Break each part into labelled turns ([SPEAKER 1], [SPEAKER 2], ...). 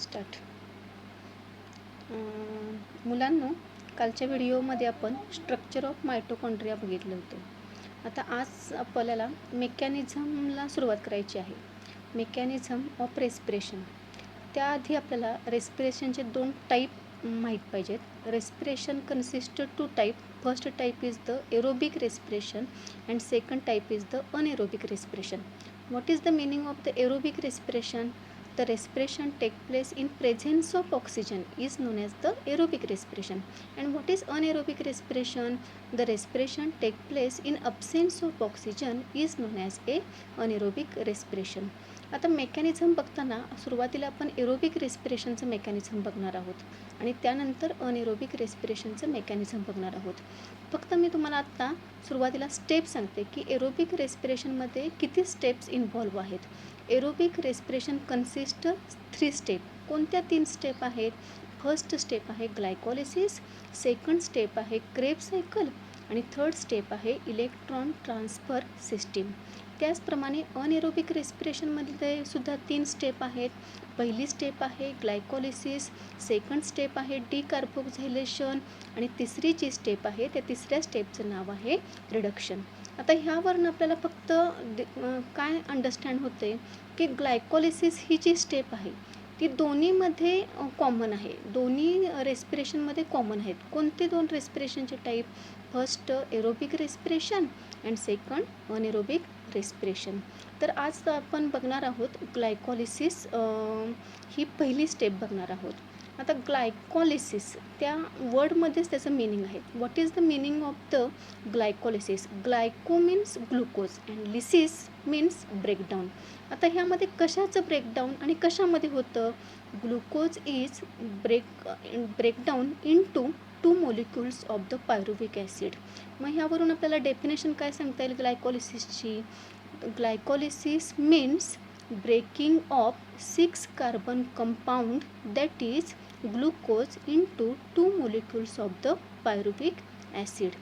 [SPEAKER 1] Start. मुलांनो, कालच्या व्हिडिओमध्ये आपण स्ट्रक्चर ऑफ मायटोकॉन्ड्रिया बघितलं होतं. आता आज आपल्याला मेकॅनिझमला सुरुवात करायची आहे. Mechanism of respiration. त्याआधी आपल्याला रेस्पिरेशनचे 2 टाईप माहीत पाहिजेत. Respiration consist 2 type. First type is the aerobic respiration and second type is the anaerobic respiration. What is the meaning of the aerobic respiration? The respiration take place in presence of oxygen is known as the aerobic respiration. And what is anaerobic respiration? The respiration take place in absence of oxygen is known as a anaerobic respiration. आता mechanism बघताना सुरुवातीला आपण aerobic रेस्पिरेशनचं mechanism बघणार आहोत आणि त्यानंतर anaerobic रेस्पिरेशनचं mechanism बघणार आहोत. फक्त मी तुम्हाला आत्ता सुरुवातीला स्टेप सांगते की एरोबिक रेस्पिरेशनमध्ये किती स्टेप्स इन्व्हॉल्व आहेत. Aerobic respiration consist 3 step. कोणत्या 3 स्टेप आहेत? फर्स्ट स्टेप आहे ग्लायकोलिसिस, सेकंड स्टेप आहे क्रेब सायकल आणि थर्ड स्टेप आहे इलेक्ट्रॉन ट्रान्सफर सिस्टीम. त्याचप्रमाणे अनएरोबिक रेस्पिरेशनमध्ये सुद्धा 3 स्टेप आहेत. पहिली स्टेप आहे ग्लायकोलिसिस, सेकंड स्टेप आहे डिकार्बोक्झिलेशन आणि तिसरी जी स्टेप आहे त्या तिसऱ्या स्टेपचं नाव आहे रिडक्शन. आता ह्यावरून आपल्याला फक्त काय अंडरस्टँड होते की ग्लायकोलिसिस ही जी स्टेप आहे ती दोन्हीमध्ये कॉमन आहे. दोन्ही रेस्पिरेशनमध्ये कॉमन आहेत. कोणते 2 रेस्पिरेशनचे type? First aerobic respiration and second anaerobic respiration. तर आज आपण बघणार आहोत ग्लायकोलिसिस ही पहिली स्टेप बघणार आहोत. आता ग्लायकोलिसिस त्या वर्डमध्येच त्याचं मीनिंग आहे. What is the meaning of the glycolysis? Glyco means glucose and lysis means breakdown. आता ह्यामध्ये कशाचं ब्रेकडाऊन आणि कशामध्ये होतं? Glucose is breakdown in to 2 molecules of the pyruvic acid. मग ह्यावरून आपल्याला डेफिनेशन काय सांगता येईल ग्लायकोलिसिसची? Glycolysis means breaking of 6 carbon compound that is glucose into 2 molecules of the pyruvic acid.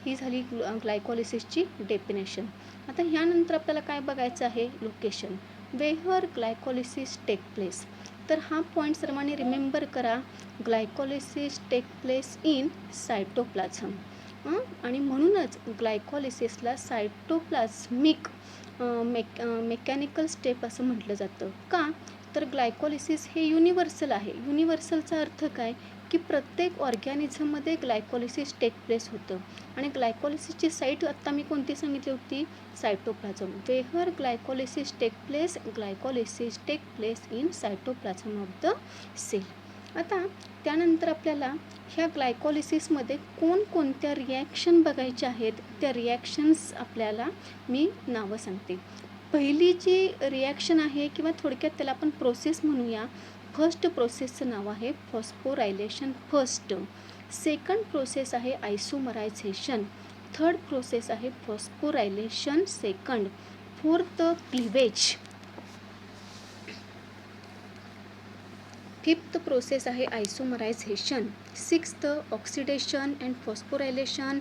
[SPEAKER 1] ही झाली ग्लायकोलिसिसची डेफिनेशन. आता ह्यानंतर आपल्याला काय बघायचं आहे? Location. Where glycolysis take place. तर हा पॉईंट सर्वांनी रिमेंबर करा. Glycolysis take place in cytoplasm आणि म्हणूनच ग्लायकोलिसिसला सायटोप्लाझमिक मेकॅनिकल स्टेप असं म्हटलं जातं. का? तर ग्लायकोलिसिस हे युनिव्हर्सल आहे. युनिव्हर्सलचा अर्थ काय की प्रत्येक ऑर्गॅनिझममध्ये ग्लायकोलिसिस टेक प्लेस होतं आणि ग्लायकोलिसिसची साईट आत्ता मी कोणती सांगितली होती? Cytoplasm. Where glycolysis take place, glycolysis take place in cytoplasm of the cell. आता त्यानंतर आपल्याला ह्या ग्लायकोलिसिसमध्ये कोणकोणत्या रिॲक्शन बघायच्या आहेत त्या रिॲक्शन्स आपल्याला मी नावं सांगते. पहिली जी रिॲक्शन आहे किंवा थोडक्यात त्याला आपण प्रोसेस म्हणूया. फर्स्ट प्रोसेसचं नाव आहे फॉस्फोरायलेशन फर्स्ट. सेकंड प्रोसेस आहे आयसोमरायझेशन. थर्ड प्रोसेस आहे phosphorylation second. Fourth cleavage. Fifth process आहे isomerization. Sixth oxidation and phosphorylation.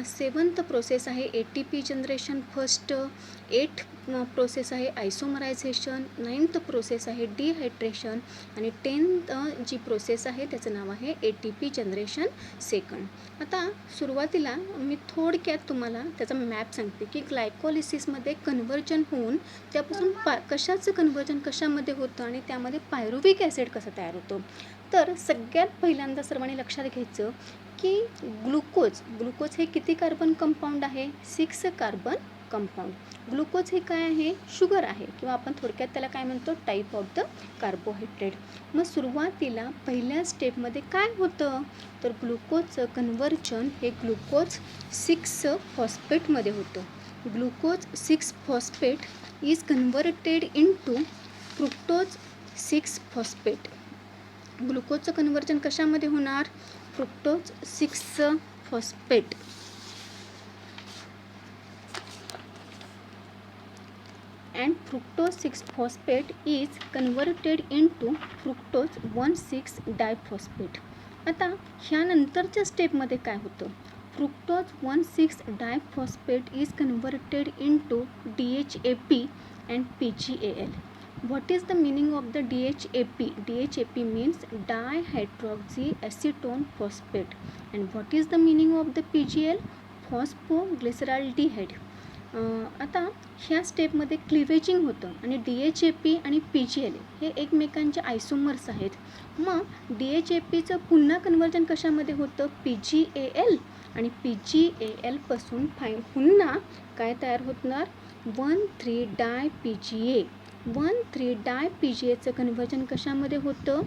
[SPEAKER 1] Seventh process आहे ATP generation first. 8th process आहे आयसोमरायझेशन. 9th प्रोसेस आहे डिहायड्रेशन आणि 10th जी process आहे त्याचं नाव आहे ATP जनरेशन सेकंड. आता सुरुवातीला मी थोडक्यात तुम्हाला त्याचा मॅप सांगते की ग्लायकोलिसिसमध्ये कन्व्हर्जन होऊन त्यापासून कशाचं कन्व्हर्जन कशामध्ये होतं आणि त्यामध्ये पायरुविक ॲसिड कसं तयार होतं. तर सगळ्यात पहिल्यांदा सर्वांनी लक्षात घ्यायचं की ग्लुकोज हे किती कार्बन कंपाऊंड आहे? 6 कार्बन कंपाऊंड. ग्लुकोज हे काय आहे? शुगर आहे किंवा आपण थोडक्यात त्याला काय म्हणतो? Type of the carbohydrate. मग सुरुवातीला पहिल्या स्टेपमध्ये काय होतं? तर ग्लुकोजचं कन्व्हर्जन हे ग्लुकोज 6 फॉस्फेटमध्ये होतं. Glucose 6 phosphate is converted in to fructose 6 phosphate. ग्लुकोजचं कन्व्हर्जन कशामध्ये होणार? Fructose 6 phosphate. And fructose 6-phosphate is converted into fructose 1,6 diphosphate. आता ह्यानंतरच्या स्टेपमध्ये काय होतं? Fructose 1,6 diphosphate is converted into DHAP and PGAL. What is the meaning of the DHAP? DHAP means dihydroxyacetone phosphate. And what is the meaning of the PGL? Phosphoglyceraldehyde. आता ह्या स्टेपमध्ये क्लिवेजिंग होतं आणि DHAP आणि PGL हे एकमेकांचे आयसोमर्स आहेत. मग DHAPचं पुन्हा कन्वर्जन कशामध्ये होतं? PGAL आणि PGAL पासून पुन्हा काय तयार होणार? 1,3-DiPGA. 1,3-DiPGAचं कन्वर्जन कशामध्ये होतं?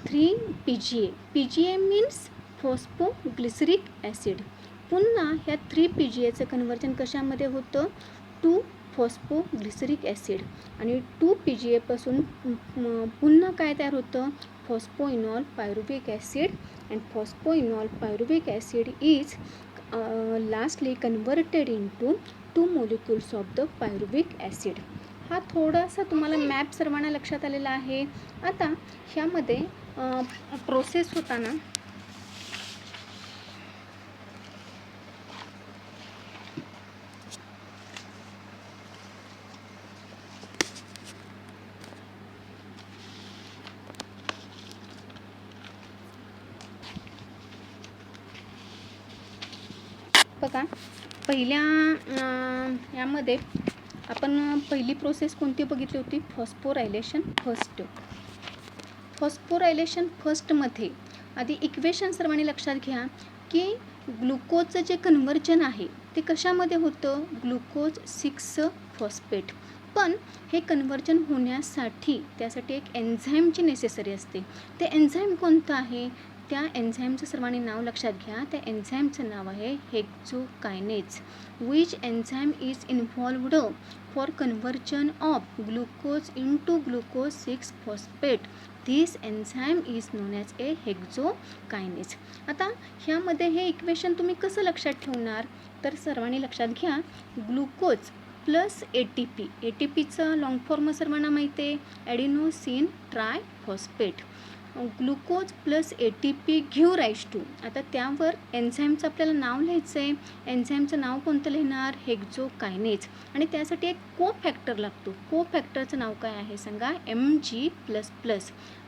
[SPEAKER 1] 3-PGA. PGA means phosphoglyceric acid. पुन्हा ह्या 3-PGAचं कन्वर्जन कशामध्ये होतं? 2-फॉस्फोग्लिसरिक ॲसिड. आणि 2-PGA पासून पुन्हा काय तयार होतं? Phosphoenol pyruvic acid. And phosphoenol pyruvic acid is lastly converted into 2 molecules of the pyruvic acid. हा थोडासा तुम्हाला मॅप सर्वांना लक्षात आलेला आहे. आता ह्यामध्ये प्रोसेस होताना बघा, पहिल्या यामध्ये आपण पहिली प्रोसेस कोणती बघितली होती? Phosphorylation first. फॉस्फोरायलेशन फर्स्टमध्ये आधी इक्वेशन सर्वांनी लक्षात घ्या की ग्लुकोजचं जे कन्वर्जन आहे ते कशामध्ये होतं? Glucose 6 phosphate. पण हे कन्वर्जन होण्यासाठी त्यासाठी एक एन्झाईमची नेसेसरी असते. ते एन्झाईम कोणतं आहे? त्या एन्झाईमचं सर्वांनी नाव लक्षात घ्या. त्या एन्झाईमचं नाव आहे hexokinase. Which enzyme is involved for conversion of glucose into glucose 6 phosphate. This enzyme is known as a hexokinase. आता ह्यामध्ये हे इक्वेशन तुम्ही कसं लक्षात ठेवणार? तर सर्वांनी लक्षात घ्या, ग्लुकोज प्लस ATP. ATPचं लॉंग फॉर्म सर्वांना माहिती आहे, adenosine triphosphate. Glucose plus ATP give rise to. आता त्यावर एन्झाईमचं आपल्याला नाव लिहायचं आहे. एन्झाईमचं नाव कोणतं लिहिणार? हेक्झोकायनेज. आणि त्यासाठी एक को फॅक्टर लागतो. को फॅक्टरचं नाव काय आहे सांगा? Mg++.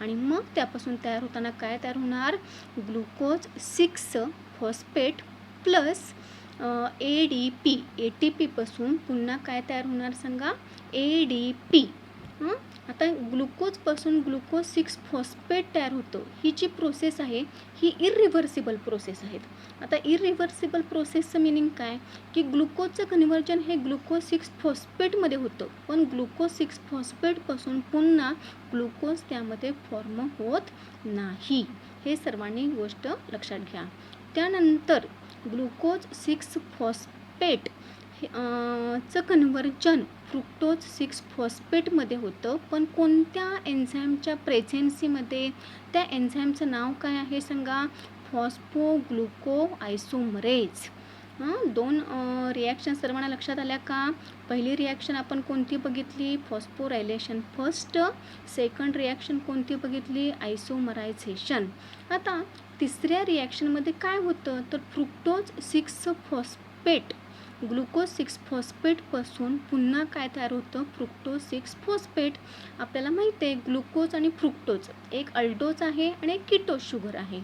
[SPEAKER 1] आणि मग त्यापासून तयार होताना काय तयार होणार? Glucose 6 phosphate plus ADP. ATP पासून पुन्हा काय तयार होणार सांगा? ADP. आता ग्लुकोजपासून ग्लुकोज 6 फॉस्फेट तयार होतं. ही जी प्रोसेस आहे ही इरिव्हर्सिबल प्रोसेस आहेत. आता इरिव्हर्सिबल प्रोसेसचं मिनिंग काय? की ग्लुकोजचं कन्वर्जन हे ग्लुकोज 6 फॉस्फेटमध्ये होतं, पण ग्लुकोज 6 फॉस्फेटपासून पुन्हा ग्लुकोज त्यामध्ये फॉर्म होत नाही. हे सर्वांनी गोष्ट लक्षात घ्या. त्यानंतर ग्लुकोज 6 फॉस्फेट चं कन्वर्जन फ्रुक्टोज 6 फॉस्फेटमध्ये होतं, पण कोणत्या एन्झाईमच्या प्रेझेन्सीमध्ये? त्या एन्झाईमचं नाव काय आहे सांगा? फॉस्फोग्लुको आयसोमरेज. दोन रिॲक्शन सर्वांना लक्षात आल्या का? पहिली रिॲक्शन आपण कोणती बघितली? Phosphorylation first. सेकंड रिॲक्शन कोणती बघितली? आयसोमरायझेशन. आता तिसऱ्या रिॲक्शनमध्ये काय होतं? तर फ्रुक्टोज 6 फॉस्फेट ग्लुकोज 6 फॉस्फेटपासून पुन्हा काय तयार होतं? Fructose 6 phosphate. आपल्याला माहिती आहे ग्लुकोज आणि फ्रुक्टोज एक अल्डोज आहे आणि एक कीटोज शुगर आहे.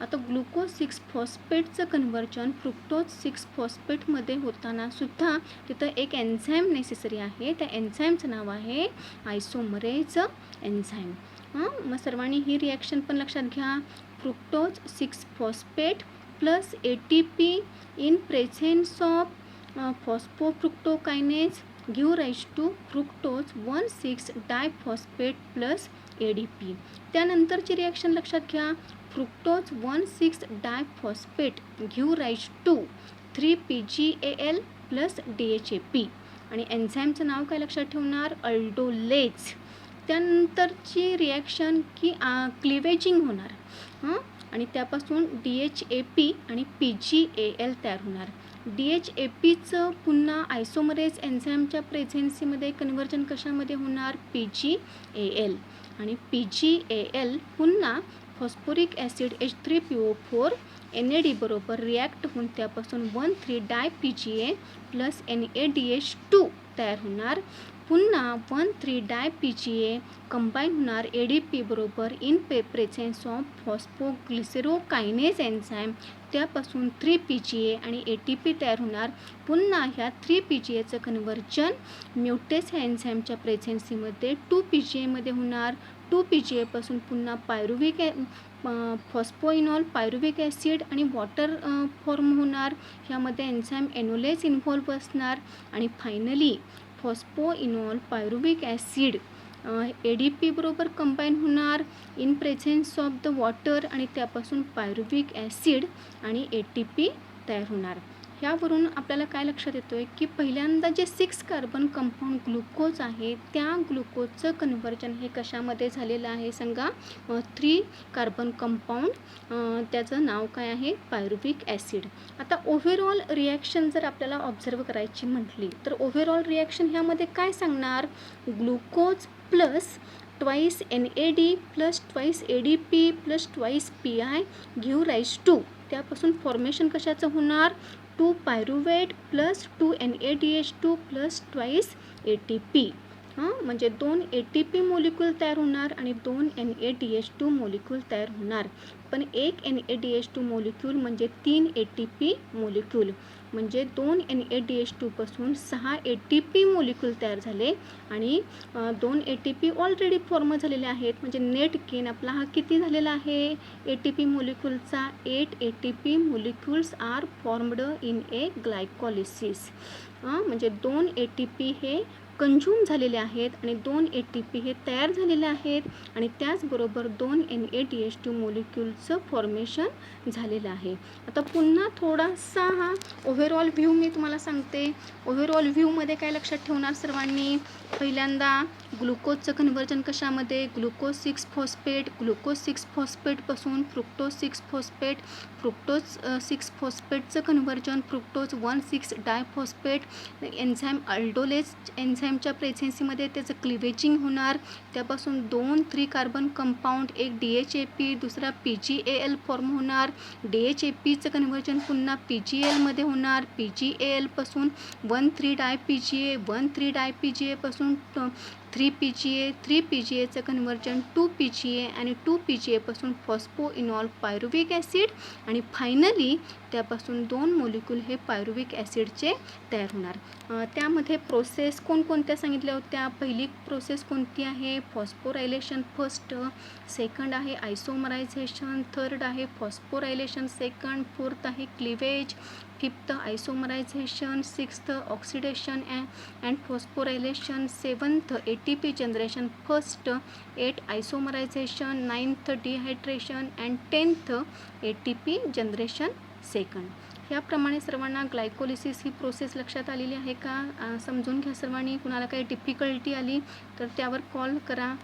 [SPEAKER 1] आता ग्लुकोज 6 फॉस्फेटचं कन्वर्जन फ्रुक्टोज 6 फॉस्फेटमध्ये होताना सुद्धा तिथं एक एन्झाईम नेसेसरी आहे. त्या एन्झाईमचं नाव आहे आयसोमरेज एन्झाईम. मग सर्वांनी ही रिॲक्शन पण लक्षात घ्या. Fructose 6 phosphate plus ATP in presence of phosphofructokinase give rise to fructose 1,6-diphosphate plus ADP. त्यानंतरची रिॲक्शन लक्षात घ्या. Fructose one six diphosphate give rise to 3-PGAL plus DHAP. आणि एन्झाईमचं नाव काय लक्षात ठेवणार? अल्डोलेज. त्यानंतरची रिॲक्शन की क्लिवेजिंग होणार आणि त्यापासून DHAP आणि PGAL तयार होणार. DHAPचं पुन्हा आयसोमरेज एन्झाईमच्या प्रेझेन्सीमध्ये कन्वर्जन कशामध्ये होणार? PGAL. आणि PGAL पुन्हा फॉस्फोरिक ॲसिड H3PO4 NAD बरोबर रिॲक्ट होऊन त्यापासून 1,3-DiPGA प्लस NADH2 तयार होणार. पुन्हा 1,3-डाय-PGA कंबाईन होणार ADP बरोबर इन प्रेझेन्स ऑफ फॉस्फोग्लिसरोकायनेज एन्झाईम. त्यापासून 3-PGA आणि ATP तयार होणार. पुन्हा ह्या 3-PGAचं कन्व्हर्जन म्युटेस ह्या एन्झाईमच्या प्रेझेन्सीमध्ये 2-PGA मध्ये होणार. 2-PGA पासून पुन्हा फॉस्फोइनॉल पायरुविक ॲसिड आणि वॉटर फॉर्म होणार. ह्यामध्ये एन्झाईम एनोलेज इन्व्हॉल्व असणार. आणि finally phosphoenol pyruvic acid ADP बरोबर कंबाईन होणार in presence of the water आणि त्यापासून पायरुविक ॲसिड आणि ATP तयार होणार. ह्यावरून आपल्याला काय लक्षात येतो आहे की पहिल्यांदा जे 6 कार्बन कंपाऊंड ग्लुकोज आहे त्या ग्लुकोजचं कन्व्हर्जन हे कशामध्ये झालेलं आहे सांगा. 3 कार्बन कंपाऊंड त्याचं नाव काय आहे पायरुविक ॲसिड. आता ओव्हरऑल रिॲक्शन जर आपल्याला ऑब्झर्व करायची म्हटली तर ओव्हरऑल रिॲक्शन ह्यामध्ये काय सांगणार. Glucose plus twice NAD plus twice ADP plus twice PI give rise to. त्यापासून फॉर्मेशन कशाचं होणार 2 pyruvate plus 2 NADH2 plus twice ATP. म्हणजे 2 ATP मोलिक्यूल तयार होणार आणि 2 NADH2 मोलिक्यूल तयार होणार. पण एक NADH2 मोलिक्यूल म्हणजे 3 ATP मोलिक्यूल. म्हणजे 2 NADH2 पासून 6 ATP मोलिक्यूल तयार झाले आणि 2 ATP ऑलरेडी फॉर्म झालेले आहेत. म्हणजे नेट गेन आपला हा किती झालेला आहे ATP मोलिक्यूलचा. 8 ATP molecules are formed in a glycolysis. म्हणजे 2 ATP हे कंझ्युम झालेले आहेत आणि 2 ATP हे तयार झालेले आहेत आणि त्याचबरोबर 2 NADH2 मोलिक्यूलचं फॉर्मेशन झालेलं आहे. आता पुन्हा थोडासा हा ओव्हरऑल व्ह्यू मी तुम्हाला सांगते. ओव्हरऑल व्ह्यूमध्ये काय लक्षात ठेवणार सर्वांनी. पहिल्यांदा ग्लुकोजचं कन्व्हर्जन कशामध्ये ग्लुकोज 6 फॉस्फेट. ग्लुकोज 6 फॉस्फेटपासून फ्रुक्टोज 6 फॉस्फेट. फ्रुक्टोज 6 फॉस्फेटचं conversion fructose one six diphosphate. Enzyme aldolase एन्झाईमच्या प्रेझेन्सीमध्ये त्याचं क्लिवेजिंग होणार. त्यापासून 2-3 कार्बन कंपाऊंड एक DHAP दुसरा PGAL फॉर्म होणार. DHAPचं कन्व्हर्जन पुन्हा PGALमध्ये होणार. PGAL पासून 1,3-डाय-PGA 1,3-डाय-PGA पासून 3-PGA 3-PGAचं कन्व्हर्जन 2-PGA आणि 2-PGA पासून फॉस्फोइनॉल पायरुविक ॲसिड आणि फायनली त्यापासून 2 मोलिक्यूल हे पायरुविक ॲसिडचे तयार होणार. त्यामध्ये प्रोसेस कोणकोणत्या सांगितल्या होत्या. पहिली प्रोसेस कोणती आहे फॉस्फोरायलेशन फर्स्ट. सेकंड आहे आयसोमरायझेशन. थर्ड आहे फॉस्फोरायलेशन सेकंड. फोर्थ आहे cleavage. Fifth isomerization. Sixth oxidation and phosphorylation. Seventh ATP generation first. 8 isomerization. 9th dehydration and 10th ATP generation second. ह्याप्रमाणे सर्वांना ग्लायकोलिसिस ही प्रोसेस लक्षात आलेली आहे का समजून घ्या सर्वांनी. कुणाला काही डिफिकल्टी आली तर त्यावर कॉल करा.